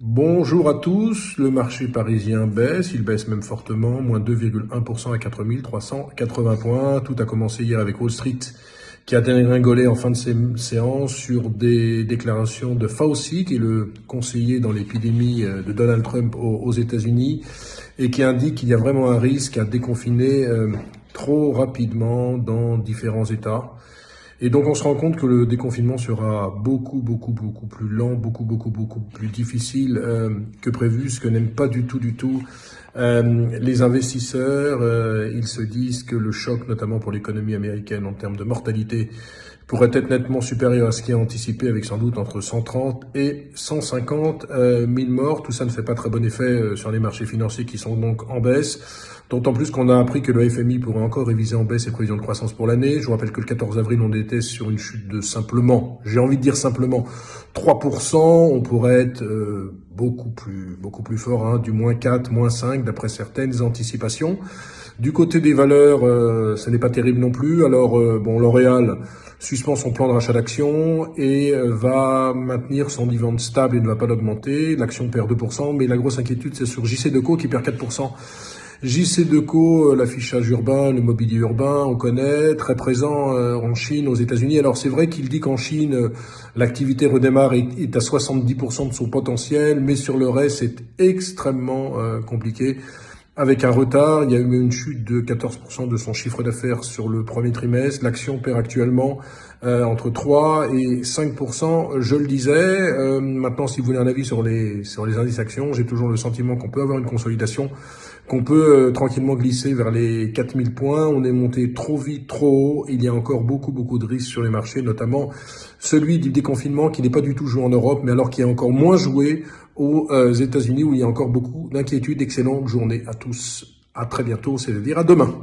Bonjour à tous, le marché parisien baisse, il baisse même fortement, moins 2,1% à 4 380 points. Tout a commencé hier avec Wall Street qui a dégringolé en fin de séance sur des déclarations de Fauci, qui est le conseiller dans l'épidémie de Donald Trump aux États-Unis, et qui indique qu'il y a vraiment un risque à déconfiner trop rapidement dans différents États. Et donc on se rend compte que le déconfinement sera beaucoup plus lent, beaucoup plus difficile que prévu, ce que n'aiment pas du tout les investisseurs. Ils se disent que le choc, notamment pour l'économie américaine en termes de mortalité, pourrait être nettement supérieur à ce qui est anticipé, avec sans doute entre 130 et 150 000 morts. Tout ça ne fait pas très bon effet sur les marchés financiers qui sont donc en baisse. D'autant plus qu'on a appris que le FMI pourrait encore réviser en baisse ses prévisions de croissance pour l'année. Je vous rappelle que le 14 avril, on était sur une chute de simplement, j'ai envie de dire simplement, 3%. On pourrait être beaucoup plus fort, hein, du moins 4, moins 5, d'après certaines anticipations. Du côté des valeurs, ce n'est pas terrible non plus. Alors, L'Oréal suspend son plan de rachat d'actions et va maintenir son dividende stable et ne va pas l'augmenter. L'action perd 2%, mais la grosse inquiétude, c'est sur JC Deco qui perd 4%. JC Deco, l'affichage urbain, le mobilier urbain, on connaît, très présent en Chine, aux États-Unis. Alors c'est vrai qu'il dit qu'en Chine, l'activité redémarre et est à 70% de son potentiel, mais sur le reste, c'est extrêmement compliqué. Avec un retard, il y a eu une chute de 14% de son chiffre d'affaires sur le premier trimestre. L'action perd actuellement entre 3 et 5%, je le disais. Maintenant, si vous voulez un avis sur les indices actions, j'ai toujours le sentiment qu'on peut avoir une consolidation, qu'on peut tranquillement glisser vers les 4000 points. On est monté trop vite, trop haut. Il y a encore beaucoup de risques sur les marchés, notamment celui du déconfinement qui n'est pas du tout joué en Europe, mais alors qui est encore moins joué aux États-Unis, où il y a encore beaucoup d'inquiétudes. Excellente journée à tous. À très bientôt, c'est-à-dire à demain.